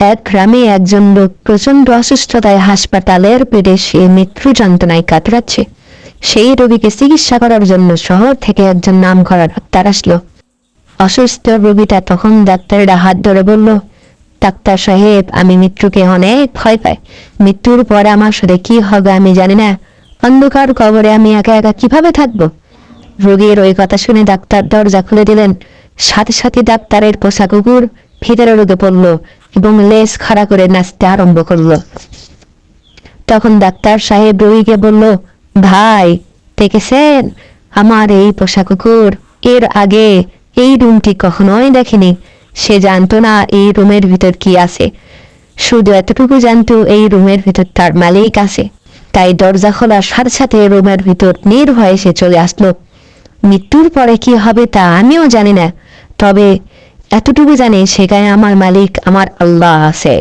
এক গ্রামে একজন লোক প্রচন্ড অসুস্থতায় হাসপাতালের বেডে সে মৃত্যু যন্ত্রণায় কাতরাচ্ছে। সেই রোগীকে চিকিৎসা করার জন্য শহর থেকে একজন নামকরা ডাক্তার আসলো। অসুস্থ রোগীটা তখন ডাক্তারের হাত ধরে বলল, ডাক্তার সাহেব, আমি মৃত্যুকে অনেক ভয় পাই। মৃত্যুর পরে আমার সাথে কি হবে আমি জানি না। অন্ধকার কবরে আমি একা একা কিভাবে থাকবো? রোগীর ওই কথা শুনে ডাক্তার দরজা খুলে দিলেন। সাথে সাথে ডাক্তারের পোষা কুকুর ভিতরে ঢুকে পড়ল এবং লেজ খাড়া করে নাচতে আরম্ভ করলো। তখন ডাক্তার সাহেব রোগীকে বলল, ভাই, দেখেছেন আমার এই পোষা কুকুর? এর আগে এই রুমটি কখনোই দেখেনি। সে জানতো না এই রুমের ভিতর কি আছে, শুধু এতটুকু জানতো এই রুমের ভিতর তার মালিক আছে। তাই দরজা খোলার সাথে সাথে রুমের ভিতর নির্ভয়ে সে চলে আসলো। মৃত্যুর পরে কি হবে তা আমিও জানি না, তবে এতটুকু জানি সেখানে আমার মালিক, আমার আল্লাহ আছে।